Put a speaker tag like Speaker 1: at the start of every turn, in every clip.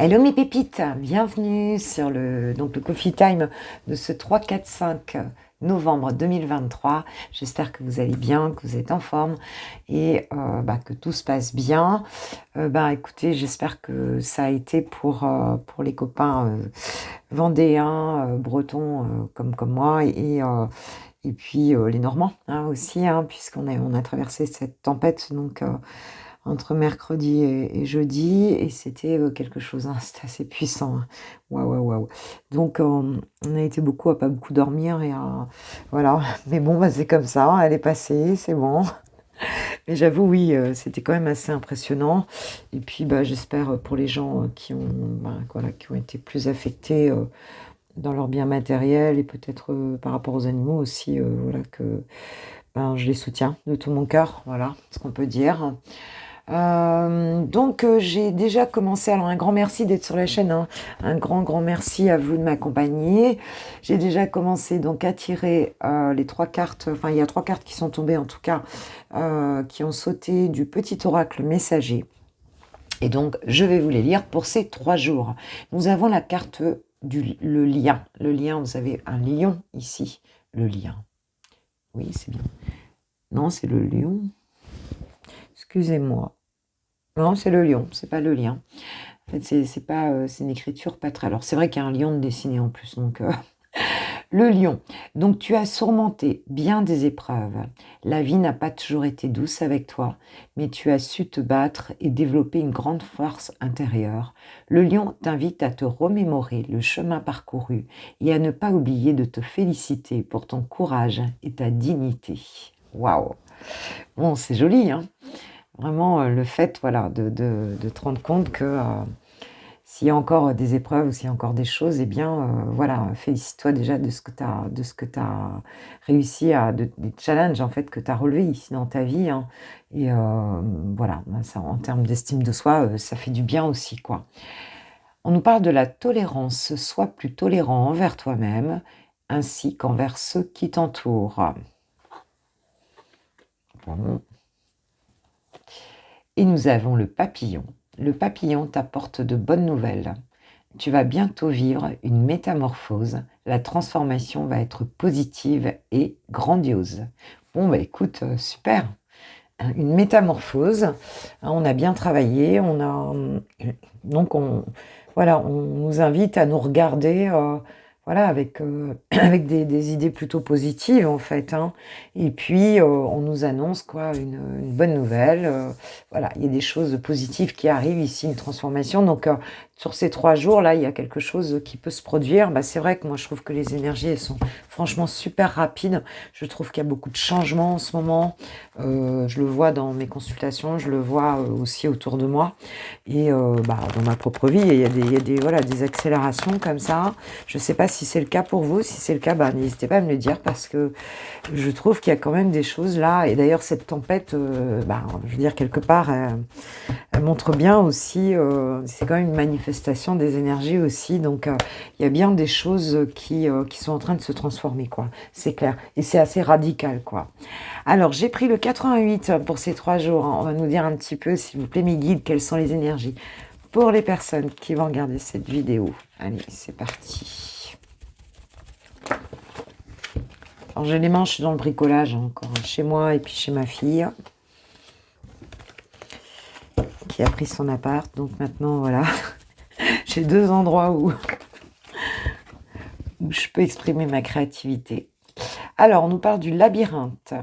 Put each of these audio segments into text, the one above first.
Speaker 1: Hello mes pépites, bienvenue sur le Coffee Time de ce 3-4-5 novembre 2023. J'espère que vous allez bien, que vous êtes en forme et que tout se passe bien. Écoutez, j'espère que ça a été pour les copains vendéens, bretons comme moi et puis les Normands aussi, puisqu'on a traversé cette tempête entre mercredi et jeudi, et c'était quelque chose, c'était assez puissant. Waouh, waouh, waouh. Donc, on a été beaucoup à pas beaucoup dormir, voilà. Mais bon, c'est comme ça, elle est passée, c'est bon. Mais j'avoue, oui, c'était quand même assez impressionnant. Et puis, j'espère pour les gens qui ont été plus affectés dans leur bien matériel et peut-être par rapport aux animaux aussi, que je les soutiens de tout mon cœur, voilà ce qu'on peut dire. J'ai déjà commencé. Alors un grand merci d'être sur la chaîne, hein. Un grand merci à vous de m'accompagner. J'ai déjà commencé donc à tirer les 3 cartes. Enfin, il y a 3 cartes qui sont tombées en tout cas, qui ont sauté du petit oracle messager. Et donc je vais vous les lire pour ces 3 jours. Nous avons la carte le lien. Le lien, vous avez un lion ici. Le lien. Oui, c'est bien. Non, c'est le lion. Excusez-moi. Non, c'est le lion, c'est pas le lien. En fait, c'est pas, c'est une écriture pas très. Alors, c'est vrai qu'il y a un lion de dessiné en plus, donc le lion. Donc, tu as surmonté bien des épreuves. La vie n'a pas toujours été douce avec toi, mais tu as su te battre et développer une grande force intérieure. Le lion t'invite à te remémorer le chemin parcouru et à ne pas oublier de te féliciter pour ton courage et ta dignité. Waouh! Bon, c'est joli, hein? Vraiment, le fait, voilà, de te rendre compte que s'il y a encore des épreuves ou s'il y a encore des choses, eh bien, voilà, félicite-toi déjà de ce que tu as réussi des challenges en fait que tu as relevés ici dans ta vie, hein. Et voilà, ça, en termes d'estime de soi, ça fait du bien aussi, quoi. On nous parle de la tolérance. Sois plus tolérant envers toi-même ainsi qu'envers ceux qui t'entourent. Bon. Et nous avons le papillon. Le papillon t'apporte de bonnes nouvelles. Tu vas bientôt vivre une métamorphose. La transformation va être positive et grandiose. Bon, écoute, super. Une métamorphose. On a bien travaillé. Voilà, on nous invite à nous regarder, voilà, avec des idées plutôt positives en fait, hein. Et puis, on nous annonce quoi, une bonne nouvelle. Voilà, il y a des choses positives qui arrivent ici, une transformation. Donc, sur ces 3 jours là, il y a quelque chose qui peut se produire. C'est vrai que moi je trouve que les énergies elles sont franchement super rapides. Je trouve qu'il y a beaucoup de changements en ce moment. Je le vois dans mes consultations, je le vois aussi autour de moi et dans ma propre vie. Il y a des accélérations comme ça. Je ne sais pas si c'est le cas pour vous. Si c'est le cas, n'hésitez pas à me le dire parce que je trouve qu'il y a quand même des choses là. Et d'ailleurs, cette tempête, je veux dire, quelque part, elle montre bien aussi, c'est quand même une manifestation des énergies aussi. Donc, il y a bien des choses qui sont en train de se transformer, quoi. C'est clair. Et c'est assez radical, quoi. Alors, j'ai pris le 88 pour ces 3 jours, hein. On va nous dire un petit peu, s'il vous plaît, mes guides, quelles sont les énergies pour les personnes qui vont regarder cette vidéo. Allez, c'est parti. Alors, j'ai les mains, je suis dans le bricolage, hein, encore chez moi et puis chez ma fille, qui a pris son appart. Donc maintenant, voilà, j'ai 2 endroits où je peux exprimer ma créativité. Alors, on nous parle du labyrinthe,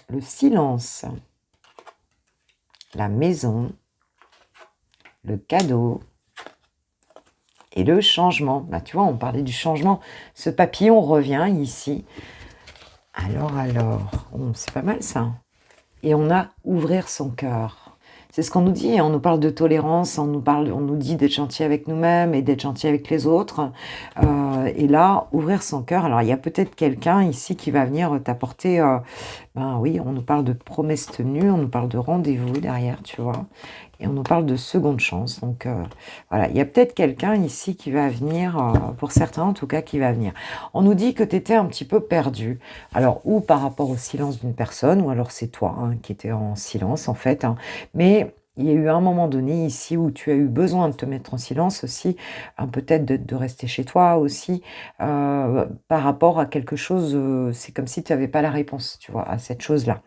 Speaker 1: le silence, la maison, le cadeau et le changement. Tu vois, on parlait du changement. Ce papillon revient ici. Alors, c'est pas mal ça. Et on a ouvrir son cœur. C'est ce qu'on nous dit. On nous parle de tolérance, on nous dit d'être gentil avec nous-mêmes et d'être gentil avec les autres. Et là, ouvrir son cœur. Alors, il y a peut-être quelqu'un ici qui va venir t'apporter. Oui, on nous parle de promesses tenues, on nous parle de rendez-vous derrière, tu vois. Et on nous parle de seconde chance. Donc, voilà, il y a peut-être quelqu'un ici qui va venir, pour certains en tout cas, qui va venir. On nous dit que tu étais un petit peu perdu. Alors, ou par rapport au silence d'une personne, ou alors c'est toi qui étais en silence, en fait, hein. Mais il y a eu un moment donné ici où tu as eu besoin de te mettre en silence aussi, peut-être de rester chez toi aussi, par rapport à quelque chose, c'est comme si tu avais pas la réponse, tu vois, à cette chose-là,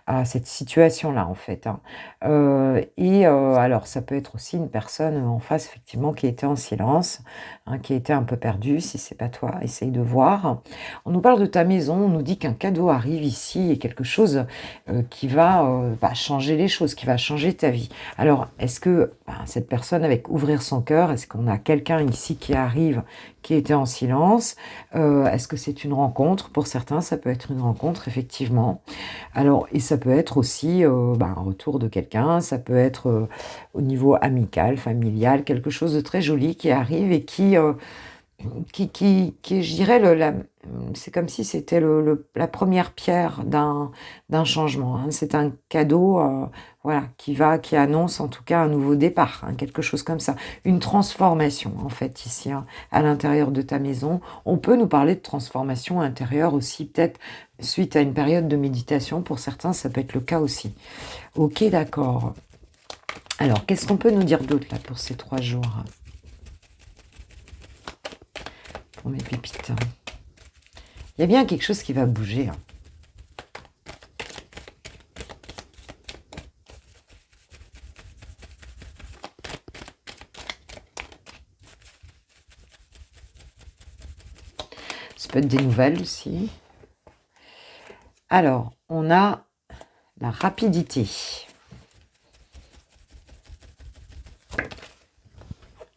Speaker 1: à cette situation-là, en fait, hein. Alors ça peut être aussi une personne, en face effectivement qui était en silence, hein, qui était un peu perdue. Si c'est pas toi, essaye de voir. On nous parle de ta maison, on nous dit qu'un cadeau arrive ici et quelque chose, qui va changer les choses, qui va changer ta vie. Alors est-ce que, cette personne avec ouvrir son cœur, est-ce qu'on a quelqu'un ici qui arrive, qui était en silence? Est-ce que c'est une rencontre? Pour certains, ça peut être une rencontre effectivement. Alors et ça peut être aussi, un retour de quelqu'un, ça peut être, au niveau amical, familial, quelque chose de très joli qui arrive et qui je dirais c'est comme si c'était la première pierre d'un changement, hein. C'est un cadeau, voilà, qui annonce en tout cas un nouveau départ, hein, quelque chose comme ça. Une transformation en fait ici, hein, à l'intérieur de ta maison. On peut nous parler de transformation intérieure aussi, peut-être suite à une période de méditation. Pour certains, ça peut être le cas aussi. OK, d'accord. Alors, qu'est-ce qu'on peut nous dire d'autre là pour ces 3 jours? Pour mes pépites. Il y a bien quelque chose qui va bouger, hein. Ça peut être des nouvelles aussi. Alors, on a la rapidité.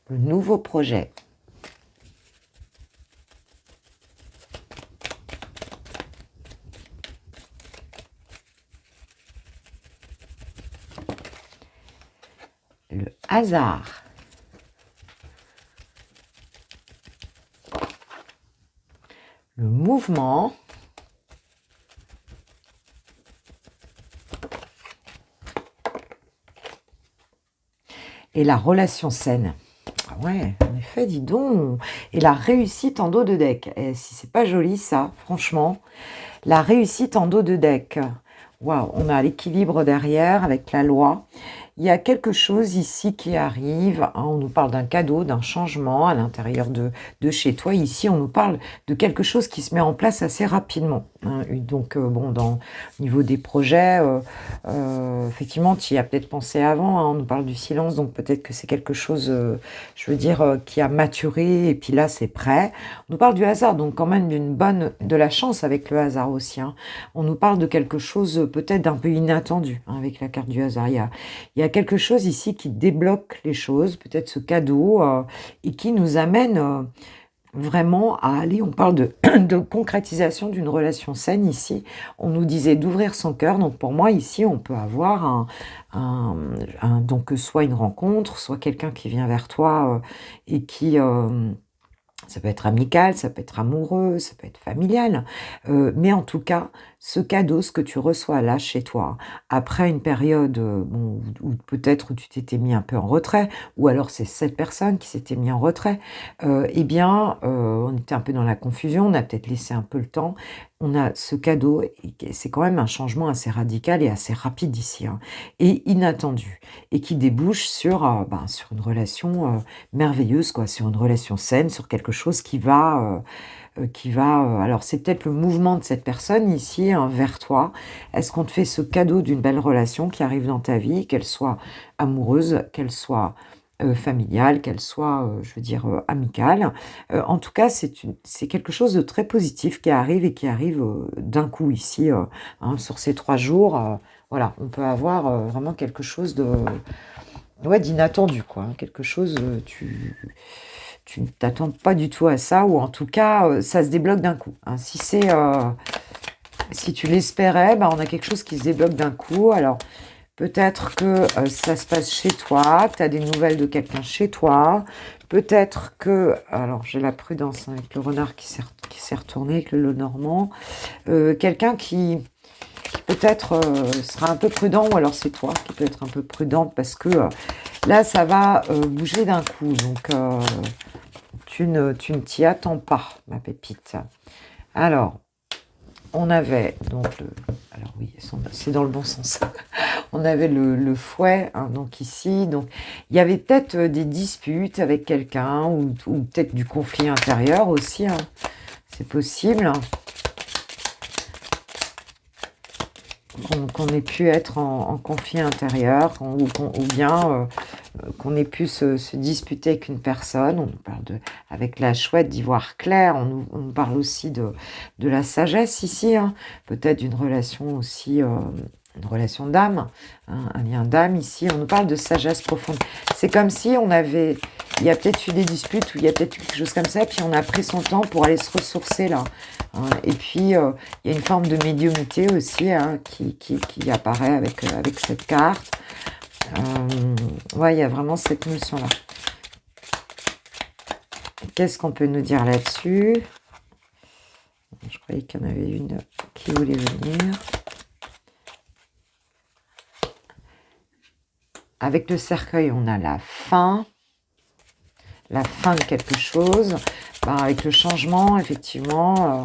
Speaker 1: Le nouveau projet. Le hasard. Le mouvement. Et la relation saine. Ah ouais, en effet, dis donc. Et la réussite en dos de deck. Et si c'est pas joli ça, franchement. La réussite en dos de deck. Waouh, on a l'équilibre derrière avec la loi. Il y a quelque chose ici qui arrive, hein, on nous parle d'un cadeau, d'un changement à l'intérieur de chez toi. Ici, on nous parle de quelque chose qui se met en place assez rapidement, hein. Donc, bon, au niveau des projets, effectivement, tu y as peut-être pensé avant, hein, on nous parle du silence, donc peut-être que c'est quelque chose, je veux dire, qui a maturé, et puis là, c'est prêt. On nous parle du hasard, donc quand même de la chance avec le hasard aussi, hein. On nous parle de quelque chose peut-être d'un peu inattendu, hein, avec la carte du hasard. Il y a quelque chose ici qui débloque les choses, peut-être ce cadeau, et qui nous amène vraiment à aller, on parle de, de concrétisation d'une relation saine ici. On nous disait d'ouvrir son cœur, donc pour moi ici on peut avoir donc soit une rencontre, soit quelqu'un qui vient vers toi et qui... ça peut être amical, ça peut être amoureux, ça peut être familial, mais en tout cas, ce cadeau, ce que tu reçois là, chez toi, après une période, bon, où peut-être où tu t'étais mis un peu en retrait, ou alors c'est cette personne qui s'était mis en retrait, eh bien, on était un peu dans la confusion, on a peut-être laissé un peu le temps. On a ce cadeau et c'est quand même un changement assez radical et assez rapide ici, hein, et inattendu, et qui débouche sur une relation, merveilleuse quoi, sur une relation saine, sur quelque chose alors c'est peut-être le mouvement de cette personne ici, hein, vers toi. Est-ce qu'on te fait ce cadeau d'une belle relation qui arrive dans ta vie, qu'elle soit amoureuse, qu'elle soit, familiale, qu'elle soit, je veux dire, amicale? En tout cas, c'est quelque chose de très positif qui arrive, d'un coup ici, hein, sur ces 3 jours, voilà, on peut avoir, vraiment quelque chose de ouais, d'inattendu quoi, hein, quelque chose, tu ne t'attends pas du tout à ça, ou en tout cas, ça se débloque d'un coup, hein. Si tu l'espérais, on a quelque chose qui se débloque d'un coup. Alors, peut-être que ça se passe chez toi, que tu as des nouvelles de quelqu'un chez toi. Peut-être que, alors j'ai la prudence, hein, avec le renard qui s'est retourné, avec le normand. Quelqu'un qui peut-être sera un peu prudent, ou alors c'est toi qui peut être un peu prudente, parce que là, ça va bouger d'un coup. Donc, tu ne t'y attends pas, ma pépite. Alors, on avait donc alors oui, c'est dans le bon sens. On avait le fouet, hein, donc ici. Donc, il y avait peut-être des disputes avec quelqu'un ou peut-être du conflit intérieur aussi, hein. C'est possible, hein, qu'on ait pu être en conflit intérieur ou bien qu'on ait pu se disputer avec une personne. On parle avec la chouette d'ivoire clair, on parle aussi de la sagesse ici, hein, peut-être d'une relation aussi, une relation d'âme, hein, un lien d'âme ici. On nous parle de sagesse profonde. C'est comme si il y a peut-être eu des disputes ou il y a peut-être eu quelque chose comme ça, puis on a pris son temps pour aller se ressourcer là, hein. Et puis, il y a une forme de médiumnité aussi, hein, qui apparaît avec cette carte. Ouais, il y a vraiment cette notion-là. Qu'est-ce qu'on peut nous dire là-dessus? Je croyais qu'il y en avait une qui voulait venir. Avec le cercueil, on a la fin de quelque chose. Ben, avec le changement, effectivement,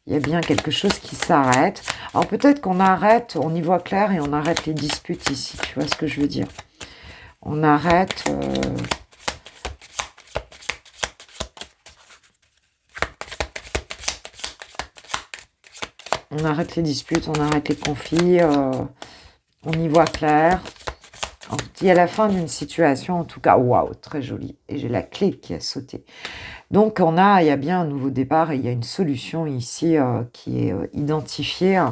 Speaker 1: il y a bien quelque chose qui s'arrête. Alors peut-être qu'on arrête, on y voit clair et on arrête les disputes ici, tu vois ce que je veux dire. On arrête... on arrête les disputes, on arrête les conflits, on y voit clair. On dit à la fin d'une situation, en tout cas, waouh, très joli. Et j'ai la clé qui a sauté. Donc, il y a bien un nouveau départ et il y a une solution ici qui est identifiée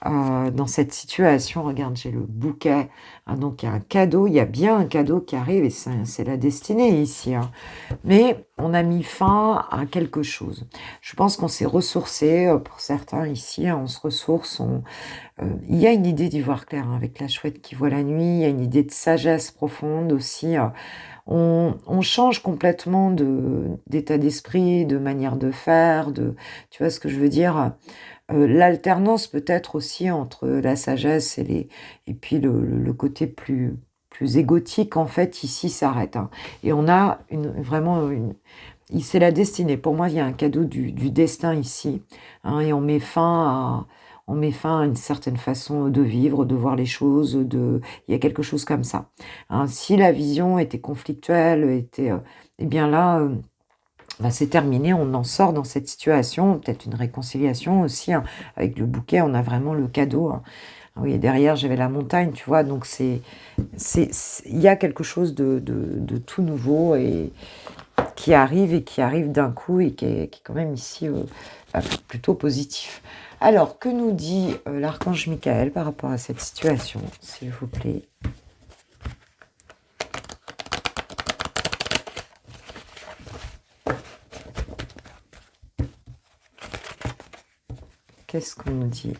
Speaker 1: dans cette situation. Regarde, j'ai le bouquet. Hein, donc, il y a un cadeau. Il y a bien un cadeau qui arrive et c'est la destinée ici, hein. Mais on a mis fin à quelque chose. Je pense qu'on s'est ressourcé. Pour certains ici, hein, on se ressource. Il y a une idée d'ivoire clair, hein, avec la chouette qui voit la nuit. Il y a une idée de sagesse profonde aussi. On change complètement d'état d'esprit, de manière de faire, tu vois ce que je veux dire? L'alternance peut-être aussi entre la sagesse et puis le côté plus égotique, en fait, ici s'arrête, hein. Et on a vraiment c'est la destinée. Pour moi, il y a un cadeau du destin ici, hein, et on met fin à une certaine façon de vivre, de voir les choses, il y a quelque chose comme ça, hein. Si la vision était conflictuelle, eh bien là, bah, c'est terminé, on en sort dans cette situation, peut-être une réconciliation aussi, hein. Avec le bouquet, on a vraiment le cadeau, hein. Oui, derrière, j'avais la montagne, tu vois, donc il y a quelque chose de tout nouveau et qui arrive d'un coup et qui est quand même ici plutôt positif. Alors, que nous dit l'archange Michael par rapport à cette situation, s'il vous plaît? Qu'est-ce qu'on nous dit?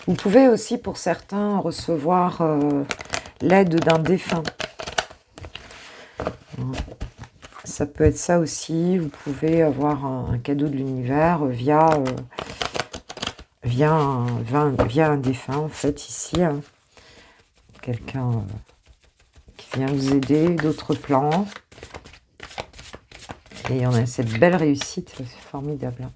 Speaker 1: Vous pouvez aussi, pour certains, recevoir l'aide d'un défunt. Ça peut être ça aussi. Vous pouvez avoir un cadeau de l'univers via un défunt, en fait, ici, hein. Quelqu'un qui vient vous aider, d'autres plans. Et on a cette belle réussite, c'est formidable, hein.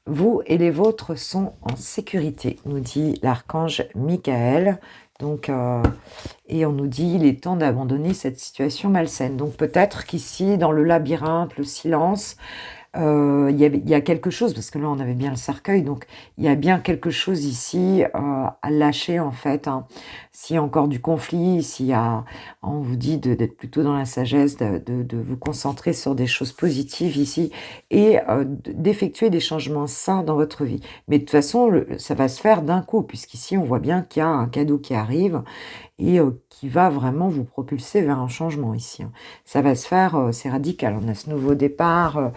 Speaker 1: Vous et les vôtres sont en sécurité, nous dit l'archange Michael. Donc, et on nous dit il est temps d'abandonner cette situation malsaine. Donc peut-être qu'ici, dans le labyrinthe, le silence, il y a quelque chose, parce que là on avait bien le cercueil, donc il y a bien quelque chose ici à lâcher, en fait, hein. S'il y a encore du conflit, on vous dit d'être plutôt dans la sagesse, de vous concentrer sur des choses positives ici et d'effectuer des changements sains dans votre vie. Mais de toute façon, ça va se faire d'un coup, puisqu'ici on voit bien qu'il y a un cadeau qui arrive et qui va vraiment vous propulser vers un changement ici, hein. Ça va se faire, c'est radical. On a ce nouveau départ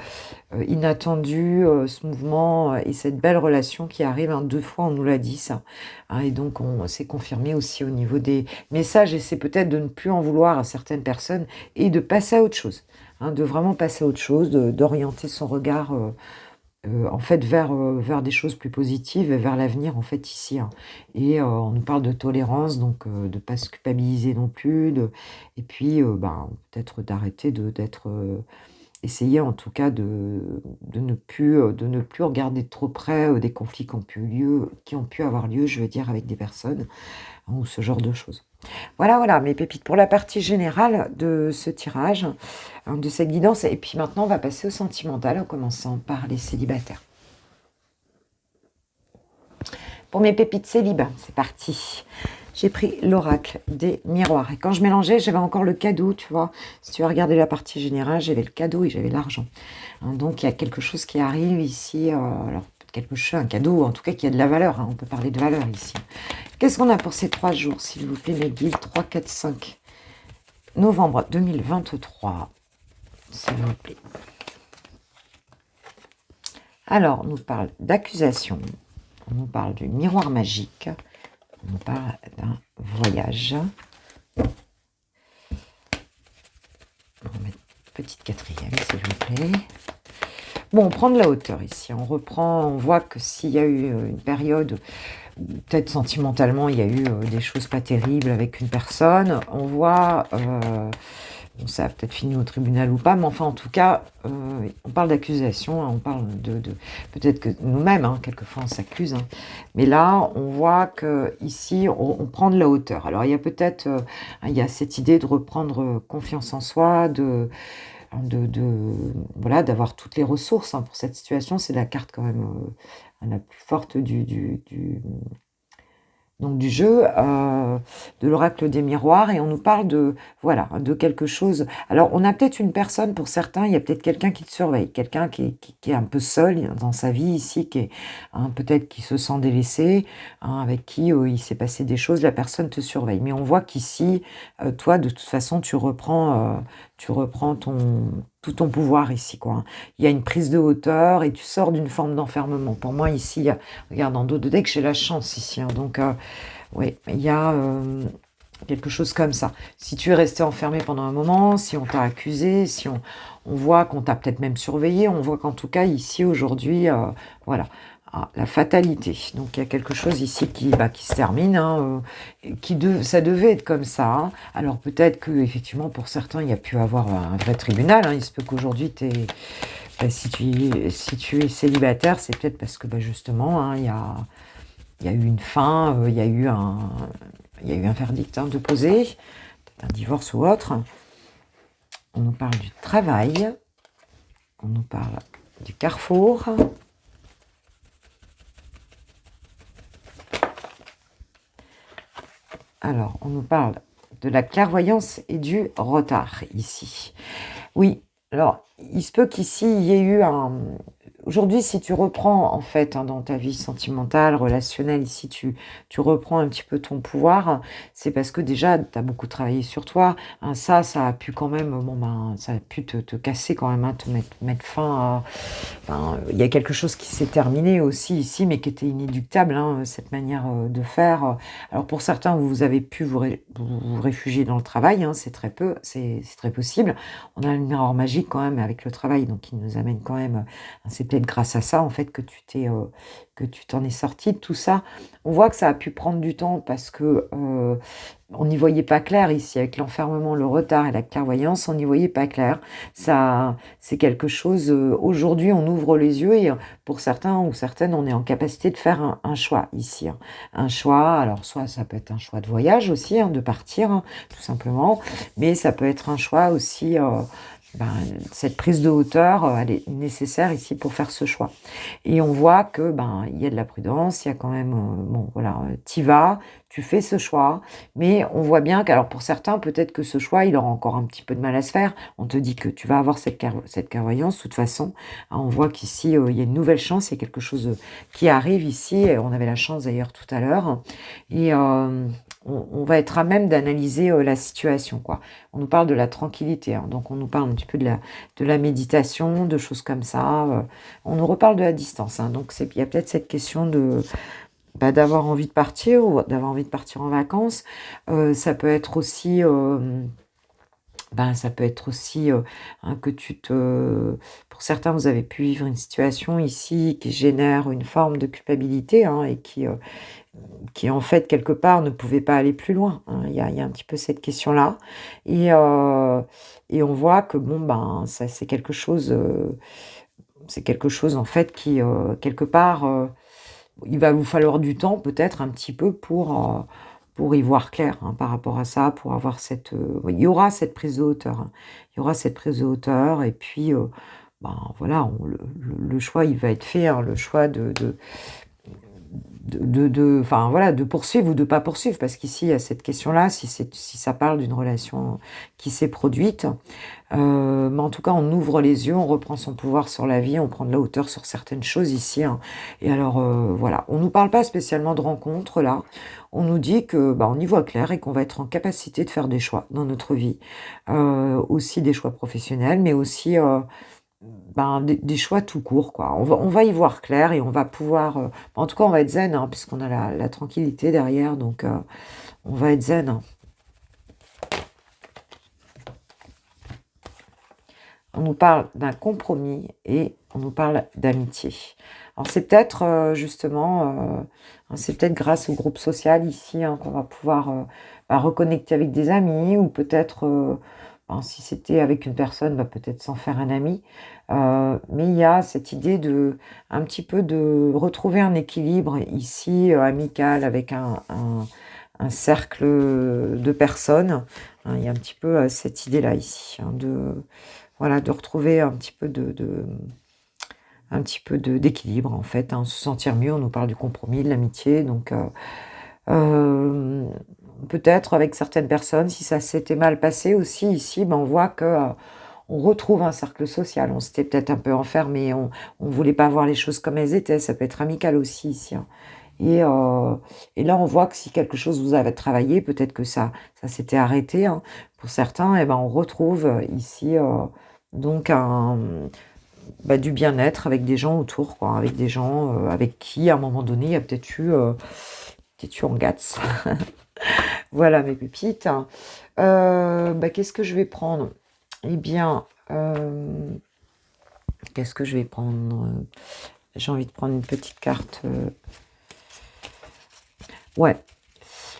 Speaker 1: inattendu, ce mouvement et cette belle relation qui arrive, hein. 2 fois, on nous l'a dit ça, hein, et donc on s'est confirmé aussi au niveau des messages et c'est peut-être de ne plus en vouloir à certaines personnes et de passer à autre chose, hein, de vraiment passer à autre chose, d'orienter son regard en fait, vers des choses plus positives et vers l'avenir, en fait, ici, hein. Et on nous parle de tolérance, donc de ne pas se culpabiliser non plus, et puis, ben, peut-être d'arrêter d'être, essayer en tout cas de ne plus regarder de trop près, des conflits qui ont pu avoir lieu, je veux dire, avec des personnes, hein, ou ce genre de choses. Voilà, voilà, mes pépites pour la partie générale de ce tirage, hein, de cette guidance. Et puis maintenant, on va passer au sentimental en commençant par les célibataires. Pour mes pépites célibes, c'est parti. J'ai pris l'oracle des miroirs. Et quand je mélangeais, j'avais encore le cadeau, tu vois. Si tu as regardé la partie générale, j'avais le cadeau et j'avais l'argent. Hein, donc, il y a quelque chose qui arrive ici. Alors, quelque chose, un cadeau, en tout cas, qui a de la valeur. Hein, on peut parler de valeur ici. Qu'est-ce qu'on a pour ces 3 jours, s'il vous plaît, mes guides? 3, 4, 5 novembre 2023, s'il vous plaît. Alors, on nous parle d'accusation. On nous parle du miroir magique. On nous parle d'un voyage. On va mettre une petite 4e, s'il vous plaît. Bon, on prend de la hauteur ici. On reprend, on voit que s'il y a eu une période, peut-être sentimentalement, il y a eu des choses pas terribles avec une personne. On voit, bon, ça a peut-être fini au tribunal ou pas, mais enfin, en tout cas, on parle d'accusation, hein, on parle de peut-être que nous-mêmes, hein, quelquefois, on s'accuse. Hein, mais là, on voit que ici, on prend de la hauteur. Alors, il y a peut-être, il y a cette idée de reprendre confiance en soi, voilà, d'avoir toutes les ressources, hein, pour cette situation. C'est la carte quand même la plus forte donc du jeu, de l'oracle des miroirs, et on nous parle de, voilà, de quelque chose. Alors, on a peut-être une personne, pour certains, il y a peut-être quelqu'un qui te surveille, quelqu'un qui est un peu seul dans sa vie ici, qui est, hein, peut-être qui se sent délaissé, hein, avec qui il s'est passé des choses, la personne te surveille. Mais on voit qu'ici, toi, de toute façon, tu reprends tout ton pouvoir ici, quoi. Hein. Il y a une prise de hauteur et tu sors d'une forme d'enfermement. Pour moi, ici, regarde, en dos de deck, j'ai la chance ici. Hein, donc, oui, il y a quelque chose comme ça. Si tu es resté enfermé pendant un moment, si on t'a accusé, si on voit qu'on t'a peut-être même surveillé, on voit qu'en tout cas, ici, aujourd'hui, voilà. Ah, la fatalité. Donc il y a quelque chose ici qui se termine, hein, ça devait être comme ça. Hein. Alors peut-être que effectivement pour certains il y a pu avoir un vrai tribunal. Hein. Il se peut qu'aujourd'hui si tu es célibataire, c'est peut-être parce que justement hein, il y a eu une fin, il y a eu un verdict, hein, de poser, peut-être un divorce ou autre. On nous parle du travail, on nous parle du carrefour. Alors, on nous parle de la clairvoyance et du retard, ici. Oui, alors, il se peut qu'ici, il y ait eu un... Aujourd'hui, si tu reprends, en fait, hein, dans ta vie sentimentale, relationnelle, ici, tu reprends un petit peu ton pouvoir, c'est parce que déjà, tu as beaucoup travaillé sur toi. Hein, ça a pu quand même, ça a pu te casser quand même, hein, te mettre fin à... Enfin, il y a quelque chose qui s'est terminé aussi ici, mais qui était inéluctable, hein, cette manière de faire. Alors, pour certains, vous avez pu vous réfugier dans le travail, hein, c'est très possible. On a le miroir magique quand même avec le travail, donc il nous amène quand même... C'est peut-être grâce à ça, en fait, que tu t'en es sorti de tout ça. On voit que ça a pu prendre du temps parce que on n'y voyait pas clair ici, avec l'enfermement, le retard et la clairvoyance, on n'y voyait pas clair. Ça, c'est quelque chose... aujourd'hui, on ouvre les yeux et pour certains ou certaines, on est en capacité de faire un choix ici. Hein. Un choix, alors soit ça peut être un choix de voyage aussi, hein, de partir, hein, tout simplement, mais ça peut être un choix aussi... cette prise de hauteur, elle est nécessaire ici pour faire ce choix. Et on voit que il y a de la prudence, il y a quand même, bon voilà, t'y vas, tu fais ce choix, mais on voit bien qu'alors pour certains, peut-être que ce choix, il aura encore un petit peu de mal à se faire. On te dit que tu vas avoir cette clairvoyance, de toute façon. Hein, on voit qu'ici, il y a une nouvelle chance, il y a quelque chose qui arrive ici, et on avait la chance d'ailleurs tout à l'heure, et on va être à même d'analyser la situation, quoi. On nous parle de la tranquillité, hein, donc on nous parle un petit peu de la méditation, de choses comme ça. On nous reparle de la distance, hein, donc il y a peut-être cette question d'avoir envie de partir ou d'avoir envie de partir en vacances. Ça peut être aussi Ben, ça peut être aussi, hein, que pour certains, vous avez pu vivre une situation ici qui génère une forme de culpabilité, hein, et qui en fait, quelque part, ne pouvait pas aller plus loin, hein. Il y a un petit peu cette question-là et heu et on voit que bon, ben, ça c'est quelque chose en fait qui, quelque part, il va vous falloir du temps peut-être un petit peu pour y voir clair, hein, par rapport à ça, pour avoir oui, il y aura cette prise de hauteur, hein. Il y aura cette prise de hauteur et puis, ben, voilà, le choix, il va être fait, hein, le choix enfin, voilà, de poursuivre ou de pas poursuivre parce qu'ici, il y a cette question-là, si ça parle d'une relation qui s'est produite, mais en tout cas, on ouvre les yeux, on reprend son pouvoir sur la vie, on prend de la hauteur sur certaines choses ici, hein. Et alors, voilà, on nous parle pas spécialement de rencontres là. On nous dit que, bah, on y voit clair et qu'on va être en capacité de faire des choix dans notre vie. Aussi des choix professionnels, mais aussi, ben, des choix tout court, quoi. On va y voir clair et on va pouvoir, en tout cas, on va être zen, hein, puisqu'on a la tranquillité derrière, donc on va être zen, hein. On nous parle d'un compromis et on nous parle d'amitié. Alors c'est peut-être justement, hein, c'est peut-être grâce au groupe social ici, hein, qu'on va pouvoir bah, reconnecter avec des amis ou peut-être, ben, si c'était avec une personne, bah, peut-être sans faire un ami. Mais il y a cette idée un petit peu de retrouver un équilibre ici, amical avec un cercle de personnes, hein. Il y a un petit peu cette idée-là ici, hein, voilà, de retrouver un petit peu d'équilibre en fait, hein, se sentir mieux. On nous parle du compromis, de l'amitié, donc hem, peut-être avec certaines personnes, si ça s'était mal passé aussi ici, ben, on voit que, on retrouve un cercle social. On s'était peut-être un peu enfermé, on voulait pas voir les choses comme elles étaient. Ça peut être amical aussi ici, hein. Et là, on voit que si quelque chose vous avait travaillé, peut-être que ça s'était arrêté, hein, pour certains et ben, on retrouve, ici, donc bah, du bien-être avec des gens autour, quoi, avec des gens, avec qui, à un moment donné, il y a peut-être eu en gats. Voilà mes pépites. Bah, qu'est-ce que je vais prendre? Eh bien, qu'est-ce que je vais prendre? J'ai envie de prendre une petite carte, ouais.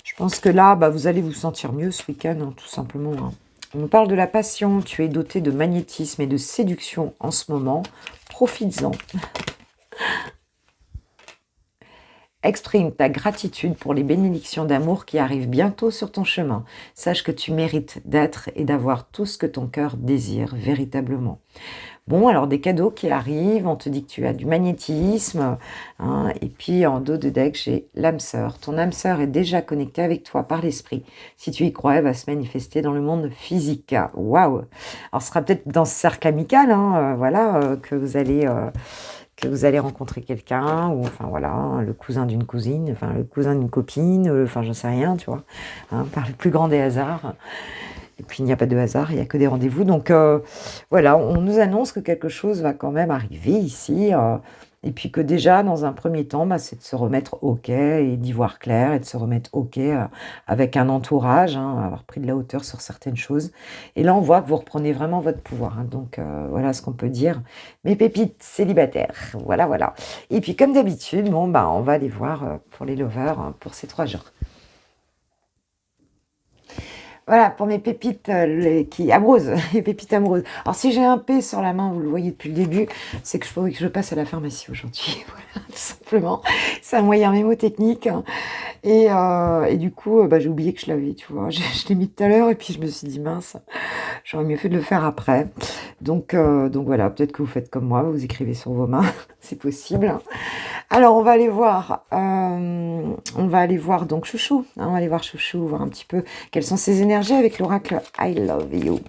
Speaker 1: Je pense que là, bah, vous allez vous sentir mieux ce week-end, hein, tout simplement, hein. On nous parle de la passion. Tu es doté de magnétisme et de séduction en ce moment. Profites-en. Exprime ta gratitude pour les bénédictions d'amour qui arrivent bientôt sur ton chemin. Sache que tu mérites d'être et d'avoir tout ce que ton cœur désire véritablement. Bon, alors des cadeaux qui arrivent, on te dit que tu as du magnétisme, hein, et puis en dos de deck, j'ai l'âme sœur. Ton âme sœur est déjà connectée avec toi par l'esprit. Si tu y crois, elle va se manifester dans le monde physique. Waouh! Alors ce sera peut-être dans ce cercle amical, hein, voilà, que vous allez rencontrer quelqu'un, ou enfin voilà, hein, le cousin d'une cousine, enfin le cousin d'une copine, enfin j'en sais rien, tu vois, hein, par le plus grand des hasards. Et puis il n'y a pas de hasard, il n'y a que des rendez-vous. Donc voilà, on nous annonce que quelque chose va quand même arriver ici. Et puis que déjà, dans un premier temps, bah, c'est de se remettre OK et d'y voir clair et de se remettre OK avec un entourage, hein, avoir pris de la hauteur sur certaines choses. Et là, on voit que vous reprenez vraiment votre pouvoir, hein. Donc voilà ce qu'on peut dire. Mes pépites célibataires, voilà, voilà. Et puis comme d'habitude, bon, bah, on va aller voir pour les lovers, hein, pour ces 3 jours. Voilà, pour mes pépites qui amoureuses, les pépites amoureuses. Alors si j'ai un P sur la main, vous le voyez depuis le début, c'est que je faudrait que je passe à la pharmacie aujourd'hui. Voilà, tout simplement. C'est un moyen mémotechnique, hein. Et du coup, bah, j'ai oublié que je l'avais, tu vois. Je l'ai mis tout à l'heure et puis je me suis dit mince, j'aurais mieux fait de le faire après. Donc voilà, peut-être que vous faites comme moi, vous écrivez sur vos mains, c'est possible. Alors, on va aller voir donc Chouchou, hein, on va aller voir Chouchou, voir un petit peu quelles sont ses énergies avec l'oracle I Love You.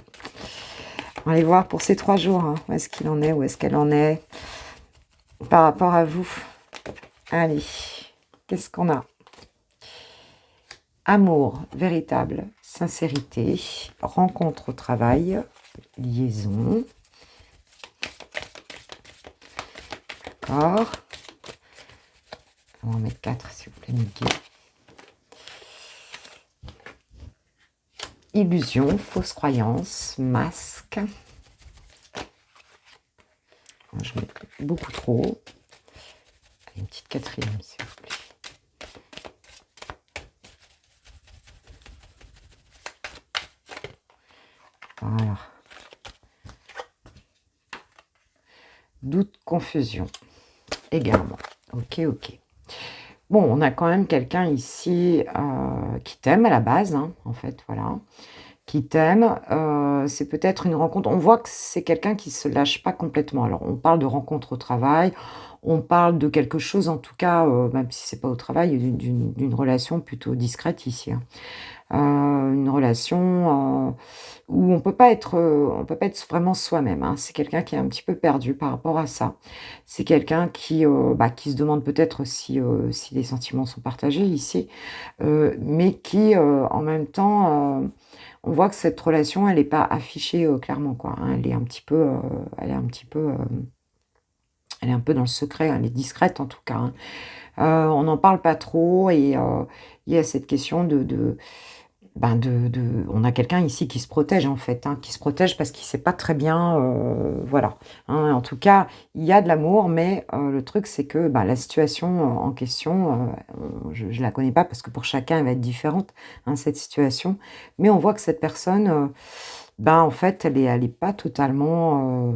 Speaker 1: On va aller voir pour ces 3 jours, hein, où est-ce qu'il en est, où est-ce qu'elle en est par rapport à vous. Allez, qu'est-ce qu'on a? Amour véritable, sincérité, rencontre au travail, liaison. D'accord. On va en mettre 4, s'il vous plaît, Mickey. illusion, fausse croyance, masque. Je mets beaucoup trop. Allez, une petite quatrième, s'il vous plaît. Voilà. Doute, confusion. Également. Ok, ok. Bon, on a quand même quelqu'un ici qui t'aime à la base, hein, en fait, voilà. Qui t'aime. C'est peut-être une rencontre. On voit que c'est quelqu'un qui se lâche pas complètement. Alors, on parle de rencontre au travail, on parle de quelque chose, en tout cas, même si c'est pas au travail, d'une relation plutôt discrète ici, hein. Une relation où on peut pas être vraiment soi-même, hein. C'est quelqu'un qui est un petit peu perdu par rapport à ça. C'est quelqu'un qui se demande peut-être si les sentiments sont partagés ici, mais qui, en même temps, on voit que cette relation, elle est pas affichée, clairement, quoi, hein. Elle est un petit peu, elle est un peu dans le secret, elle est discrète en tout cas, hein. On n'en parle pas trop et il y a cette question on a quelqu'un ici qui se protège en fait, hein, qui se protège parce qu'il sait pas très bien, voilà, hein. En tout cas, il y a de l'amour, mais le truc c'est que, la situation en question, je la connais pas parce que pour chacun elle va être différente, hein, cette situation. Mais on voit que cette personne, en fait, elle est pas totalement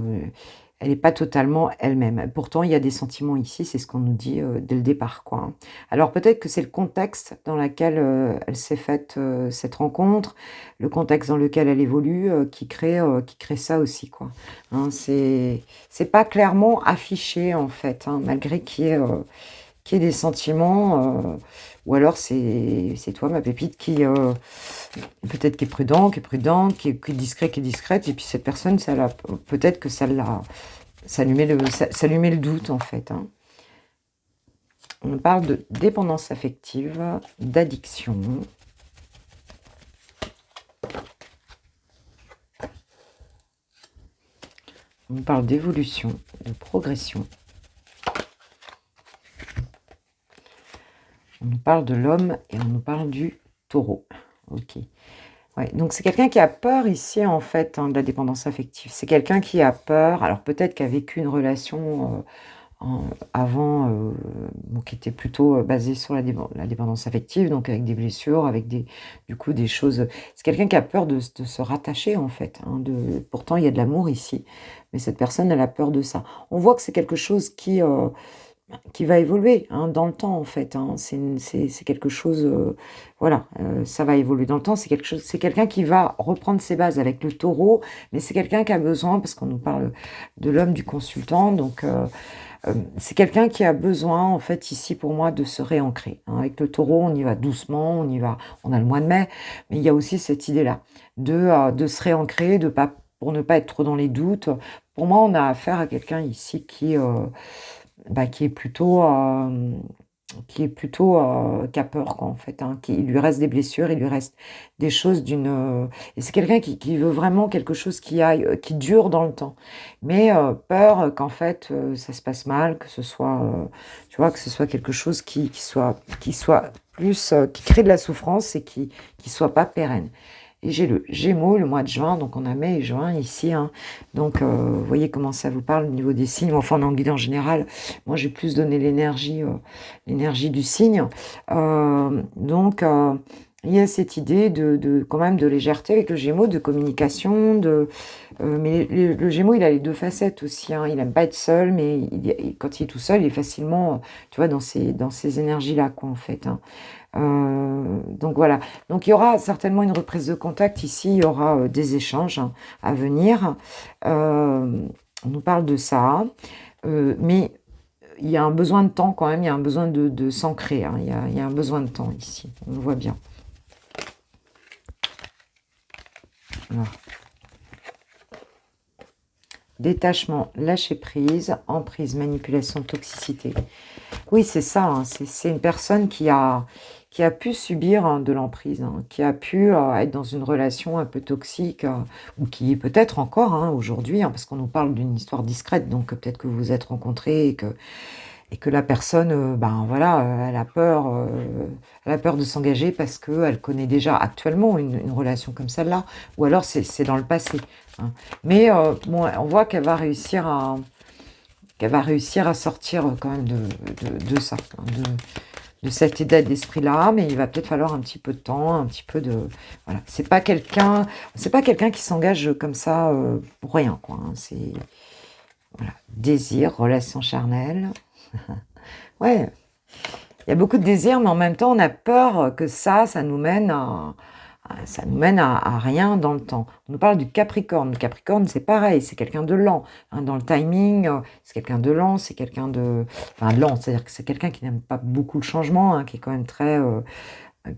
Speaker 1: elle-même. Pourtant, il y a des sentiments ici, c'est ce qu'on nous dit, dès le départ, quoi, hein. Alors peut-être que c'est le contexte dans lequel, elle s'est faite, cette rencontre, le contexte dans lequel elle évolue, qui crée ça aussi, quoi, hein. C'est pas clairement affiché, en fait, hein, malgré qu'il y ait des sentiments, ou alors c'est toi, ma pépite, peut-être qui est prudent, qui est discrète, et puis cette personne, peut-être que ça lui met le doute, en fait, hein. On parle de dépendance affective, d'addiction. On parle d'évolution, de progression. On nous parle de l'homme et on nous parle du taureau. Ok. Ouais, donc c'est quelqu'un qui a peur ici, en fait, hein, de la dépendance affective. C'est quelqu'un qui a peur, alors peut-être qui a vécu une relation avant, qui était plutôt basée sur la dépendance affective, donc avec des blessures, du coup des choses. C'est quelqu'un qui a peur de se rattacher, en fait, hein, pourtant il y a de l'amour ici, mais cette personne, elle a peur de ça. On voit que c'est quelque chose qui va évoluer, hein, dans le temps, en fait, hein. C'est quelque chose, voilà, ça va évoluer dans le temps. C'est quelqu'un qui va reprendre ses bases avec le taureau, mais c'est quelqu'un qui a besoin, parce qu'on nous parle de l'homme du consultant, donc c'est quelqu'un qui a besoin, en fait, ici, pour moi, de se réancrer, hein. Avec le taureau, on y va doucement, on a le mois de mai, mais il y a aussi cette idée-là, de se réancrer, pour ne pas être trop dans les doutes. Pour moi, on a affaire à quelqu'un ici qui est plutôt, qui a peur, quoi, en fait, hein. Il lui reste des blessures, il lui reste des choses et c'est quelqu'un qui veut vraiment quelque chose qui dure dans le temps. Mais peur qu'en fait, ça se passe mal, que ce soit, tu vois, que ce soit quelque chose qui soit plus, qui crée de la souffrance et qui soit pas pérenne. Et j'ai le Gémeaux, le mois de juin, donc on a mai et juin ici, hein. Donc, vous voyez comment ça vous parle au niveau des signes. Enfin, en guide en général, moi j'ai plus donné l'énergie du signe. Donc, il y a cette idée quand même de légèreté avec le Gémeaux, de communication, mais le Gémeaux, il a les deux facettes aussi, hein. Il aime pas être seul, mais quand il est tout seul, il est facilement, tu vois, dans ces énergies-là, quoi, en fait, hein. Donc voilà. Donc il y aura certainement une reprise de contact ici, il y aura des échanges, hein, à venir. On nous parle de ça, mais il y a un besoin de temps quand même, il y a un besoin de s'ancrer, hein. Il y a un besoin de temps ici, on le voit bien. Voilà. Détachement, lâcher prise, emprise, manipulation, toxicité. Oui, c'est ça, hein. C'est une personne qui a pu subir, hein, de l'emprise, hein, qui a pu être dans une relation un peu toxique, ou qui est peut-être encore, hein, aujourd'hui, hein, parce qu'on nous parle d'une histoire discrète, donc peut-être que vous vous êtes rencontrés et que la personne, ben voilà, elle a peur de s'engager parce qu'elle connaît déjà actuellement une relation comme celle-là, ou alors c'est dans le passé, hein. Mais bon, on voit qu'elle va réussir à sortir quand même de ça, hein, de cet état d'esprit-là, mais il va peut-être falloir un petit peu de temps, un petit peu de... Voilà, c'est pas quelqu'un qui s'engage comme ça pour rien, quoi, hein. C'est, voilà, désir, relation charnelle. Ouais, il y a beaucoup de désir, mais en même temps, on a peur que ça nous mène à rien dans le temps. On nous parle du Capricorne. Le Capricorne, c'est pareil, c'est quelqu'un de lent, hein, dans le timing, c'est quelqu'un de lent, c'est quelqu'un de... Enfin, lent, c'est-à-dire que c'est quelqu'un qui n'aime pas beaucoup le changement, hein, qui est quand même très...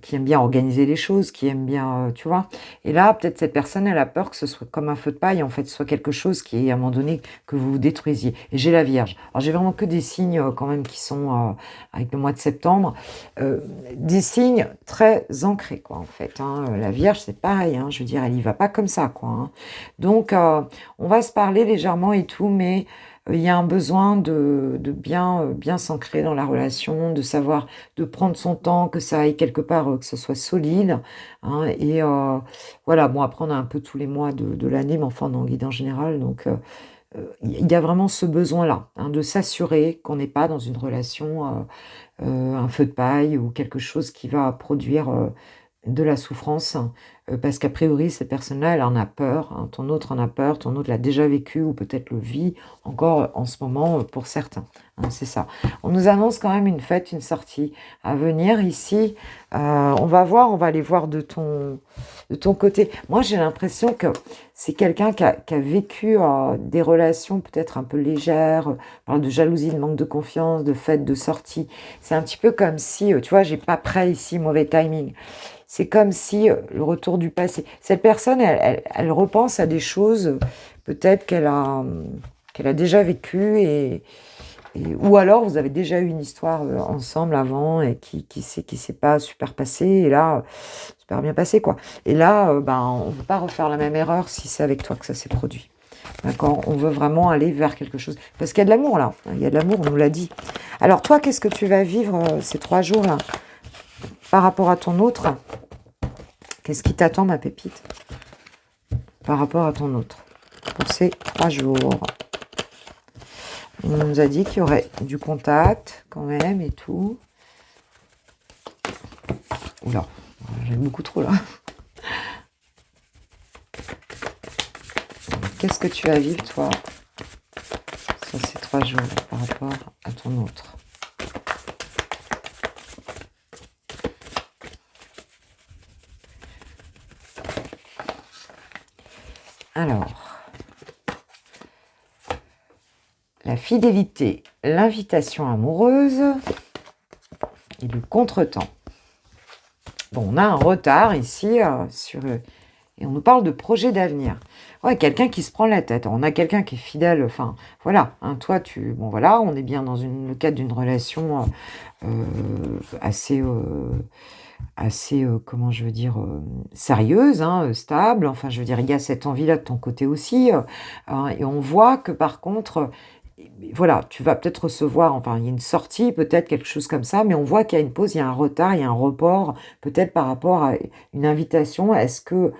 Speaker 1: qui aime bien organiser les choses, qui aime bien, tu vois? Et là, peut-être cette personne, elle a peur que ce soit comme un feu de paille, en fait, ce soit quelque chose qui, à un moment donné, que vous vous détruisiez. Et j'ai la Vierge. Alors, j'ai vraiment que des signes, quand même, qui sont, avec le mois de septembre, heu, des signes très ancrés, quoi, en fait, hein. La Vierge, c'est pareil, hein, je veux dire, elle y va pas comme ça, quoi, hein. Donc, on va se parler légèrement et tout, mais, il y a un besoin de bien, bien s'ancrer dans la relation, de savoir de prendre son temps, que ça aille quelque part, que ce soit solide, hein, et voilà. Bon, après on a un peu tous les mois de l'année, mais enfin on est en guide en général, donc il y a vraiment ce besoin-là, hein, de s'assurer qu'on n'est pas dans une relation, un feu de paille ou quelque chose qui va produire, de la souffrance, parce qu'a priori cette personne-là, elle en a peur, hein, ton autre en a peur, ton autre l'a déjà vécu ou peut-être le vit encore en ce moment, pour certains, hein, c'est ça. On nous annonce quand même une fête, une sortie à venir ici, on va voir, on va aller voir de ton côté. Moi, j'ai l'impression que c'est quelqu'un qui a vécu, des relations peut-être un peu légères, on parle de jalousie, de manque de confiance, de fête, de sortie. C'est un petit peu comme si, tu vois, j'ai pas prêt ici, mauvais timing. C'est comme si, le retour du passé, cette personne, elle repense à des choses, peut-être qu'elle a déjà vécues, ou alors vous avez déjà eu une histoire, ensemble avant et qui s'est pas super passée, et là, super bien passée, quoi. Et là, ben, on veut pas refaire la même erreur si c'est avec toi que ça s'est produit. D'accord? On veut vraiment aller vers quelque chose parce qu'il y a de l'amour là, il y a de l'amour, on nous l'a dit. Alors toi, qu'est-ce que tu vas vivre, ces 3 jours-là? Par rapport à ton autre, qu'est-ce qui t'attend, ma pépite? Par rapport à ton autre, pour ces 3 jours. On nous a dit qu'il y aurait du contact quand même et tout. Oula, j'aime beaucoup trop là. Qu'est-ce que tu vas vivre, toi, sur ces 3 jours par rapport à ton autre? Alors, la fidélité, l'invitation amoureuse et le contretemps. Bon, on a un retard ici, et on nous parle de projet d'avenir. Ouais, quelqu'un qui se prend la tête. On a quelqu'un qui est fidèle, enfin, voilà, hein, toi, bon, voilà, on est bien dans le cadre d'une relation assez, comment je veux dire, sérieuse, hein, stable. Enfin, je veux dire, il y a cette envie-là de ton côté aussi, hein, et on voit que par contre, voilà, tu vas peut-être recevoir, enfin, il y a une sortie, peut-être quelque chose comme ça, mais on voit qu'il y a une pause, il y a un retard, il y a un report, peut-être par rapport à une invitation. Est-ce que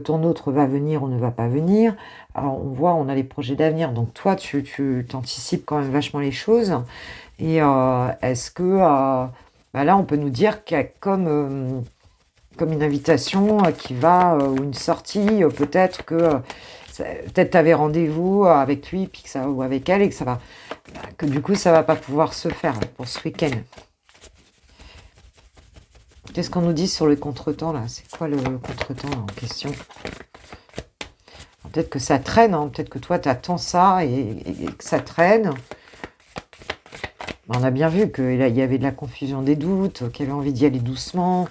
Speaker 1: ton autre va venir ou ne va pas venir? Alors, on voit, on a les projets d'avenir, donc toi, tu t'anticipes quand même vachement les choses. Et est-ce que, bah là, on peut nous dire qu'il y a comme une invitation qui va, ou une sortie, peut-être que peut-être tu avais rendez-vous avec lui puis que ça, ou avec elle, et que ça va, que du coup ça va pas pouvoir se faire pour ce week-end. Qu'est-ce qu'on nous dit sur le contretemps là? C'est quoi le contretemps là, en question? Peut-être que ça traîne, hein, peut-être que toi tu attends ça et que ça traîne. On a bien vu qu'il y avait de la confusion, des doutes, qu'il avait envie d'y aller doucement.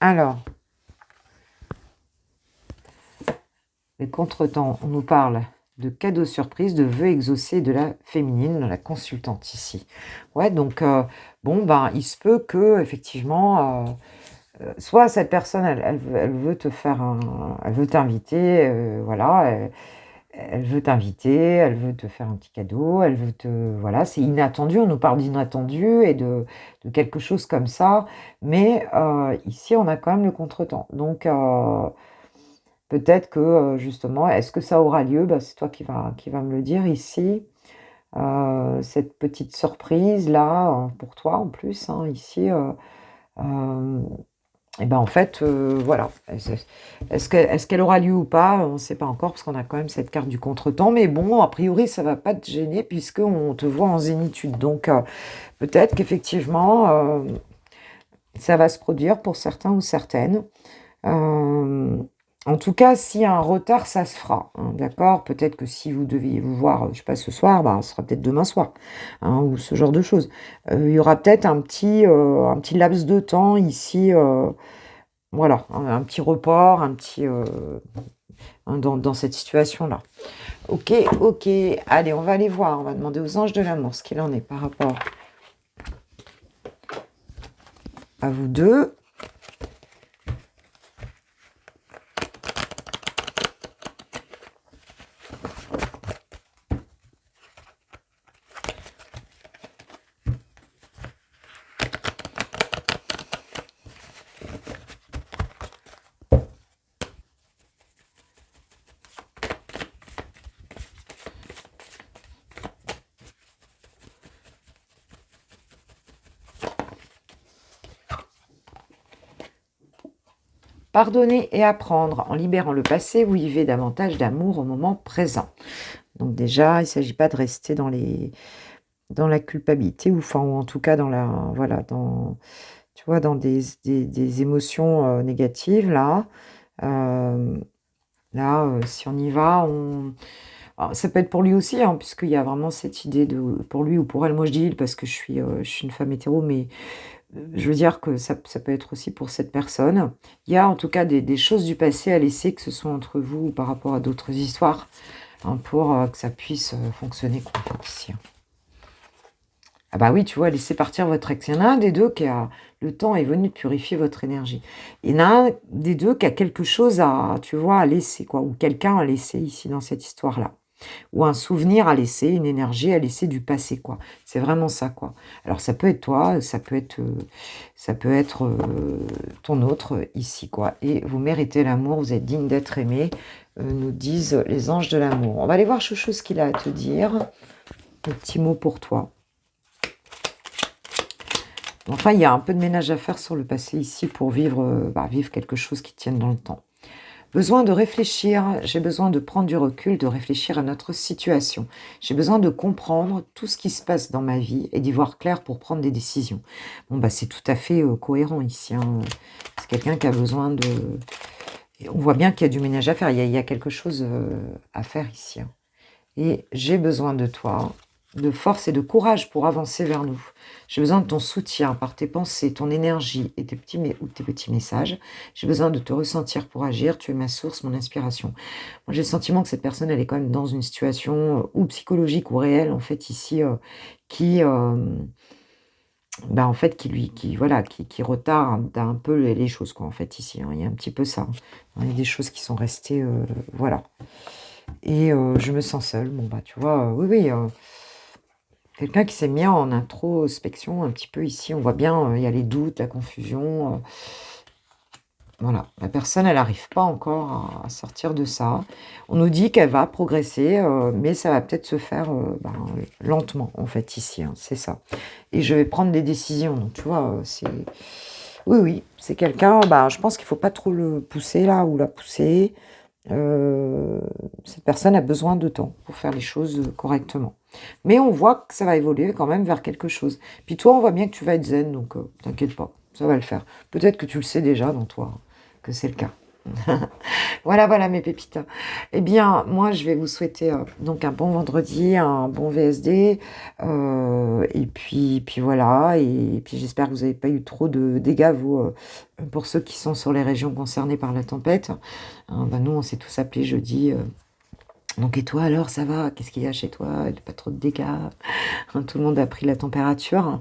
Speaker 1: Alors, les contretemps, on nous parle de cadeaux surprises, de vœux exaucés, de la féminine, de la consultante ici. Ouais, donc, bon, ben, il se peut que, effectivement, soit cette personne, elle veut te faire elle veut t'inviter, voilà, elle veut t'inviter, elle veut te faire un petit cadeau, elle veut te voilà, c'est inattendu, on nous parle d'inattendu et de quelque chose comme ça, mais ici, on a quand même le contretemps. Donc peut-être que, justement, est-ce que ça aura lieu? Bah, c'est toi qui va me le dire ici. Cette petite surprise-là, pour toi en plus, hein, ici, hem et ben, en fait, voilà. Est-ce qu'elle aura lieu ou pas? On ne sait pas encore parce qu'on a quand même cette carte du contretemps, mais bon, a priori, ça va pas te gêner puisqu'on te voit en zénitude. Donc, peut-être qu'effectivement, ça va se produire pour certains ou certaines. Hem, En tout cas, s'il y a un retard, ça se fera, hein, d'accord? Peut-être que si vous deviez vous voir, je sais pas, ce soir, bah, ce sera peut-être demain soir, hein, ou ce genre de choses. Il y aura peut-être un petit laps de temps ici, voilà, un petit report, hein, dans cette situation-là. OK, OK. Allez, on va aller voir, on va demander aux anges de l'amour ce qu'il en est par rapport à vous 2. Pardonner et apprendre. En libérant le passé, vous vivez davantage d'amour au moment présent. Donc déjà, il ne s'agit pas de rester dans la culpabilité, ou enfin, ou en tout cas voilà, tu vois, dans des émotions négatives, là. Euh, Là, si on y va, alors, ça peut être pour lui aussi, hein, puisqu'il y a vraiment cette idée de pour lui ou pour elle. Moi, je dis il parce que je suis une femme hétéro, mais je veux dire que ça peut être aussi pour cette personne. Il y a en tout cas des choses du passé à laisser, que ce soit entre vous ou par rapport à d'autres histoires, hein, pour que ça puisse fonctionner, quoi, en fait, ici, hein. Ah bah oui, tu vois, laissez partir votre ex. Il y en a un des deux qui a... Le temps est venu de purifier votre énergie. Il y en a un des deux qui a quelque chose à, tu vois, à laisser, quoi. Ou quelqu'un à laisser ici dans cette histoire-là. Ou un souvenir à laisser, une énergie à laisser du passé, quoi. C'est vraiment ça, quoi. Alors ça peut être toi, ça peut être ton autre ici, quoi. Et vous méritez l'amour, vous êtes digne d'être aimé, nous disent les anges de l'amour. On va aller voir Chouchou ce qu'il a à te dire. Un petit mot pour toi. Enfin, il y a un peu de ménage à faire sur le passé ici pour vivre quelque chose qui tienne dans le temps. Besoin de réfléchir, j'ai besoin de prendre du recul, de réfléchir à notre situation. J'ai besoin de comprendre tout ce qui se passe dans ma vie et d'y voir clair pour prendre des décisions. Bon, bah, c'est tout à fait cohérent ici, hein. C'est quelqu'un qui a besoin de... Et on voit bien qu'il y a du ménage à faire, il y a quelque chose à faire ici, hein. Et j'ai besoin de toi, de force et de courage pour avancer vers nous. J'ai besoin de ton soutien par tes pensées, ton énergie et tes petits messages. J'ai besoin de te ressentir pour agir. Tu es ma source, mon inspiration. Moi, j'ai le sentiment que cette personne, elle est quand même dans une situation ou psychologique ou réelle, en fait, ici, qui, en fait, voilà, qui retarde un peu les choses, quoi, en fait, ici, hein. Il y a un petit peu ça, hein. Il y a des choses qui sont restées, voilà. Et je me sens seule. Bon, bah, tu vois, oui, oui, quelqu'un qui s'est mis en introspection un petit peu ici. On voit bien, il y a les doutes, la confusion. Voilà, la personne, elle n'arrive pas encore à sortir de ça. On nous dit qu'elle va progresser, mais ça va peut-être se faire lentement, en fait, ici, hein, c'est ça. Et je vais prendre des décisions. Donc, tu vois, c'est... Oui, oui, c'est quelqu'un, je pense qu'il ne faut pas trop le pousser là, ou la pousser. Cette personne a besoin de temps pour faire les choses correctement. Mais on voit que ça va évoluer quand même vers quelque chose. Puis toi, on voit bien que tu vas être zen, donc t'inquiète pas, ça va le faire. Peut-être que tu le sais déjà dans toi, que c'est le cas. Voilà, voilà mes pépites. Eh bien, moi, je vais vous souhaiter donc un bon vendredi, un bon VSD, et puis voilà. Et puis j'espère que vous n'avez pas eu trop de dégâts, vous, pour ceux qui sont sur les régions concernées par la tempête. Nous, on s'est tous appelés jeudi Donc et toi alors, ça va? Qu'est-ce qu'il y a chez toi? Il y a pas trop de dégâts? Tout le monde a pris la température.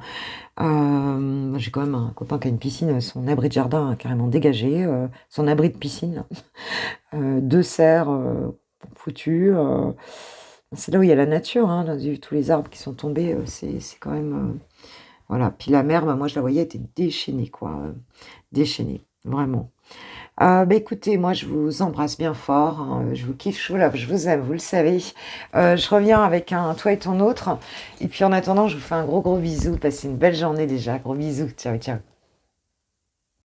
Speaker 1: J'ai quand même un copain qui a une piscine, son abri de jardin a carrément dégagé, son abri de piscine, 2 serres, foutues, c'est là où il y a la nature, hein, là, vu tous les arbres qui sont tombés, c'est quand même, voilà. Puis la mer, bah, moi je la voyais, elle était déchaînée quoi, déchaînée, vraiment. Bah, écoutez, moi je vous embrasse bien fort, hein, je vous kiffe, je vous aime, vous le savez. Je reviens avec un toi et ton autre et puis en attendant, je vous fais un gros, gros bisou. Passez une belle journée déjà. Gros bisous. Ciao, ciao.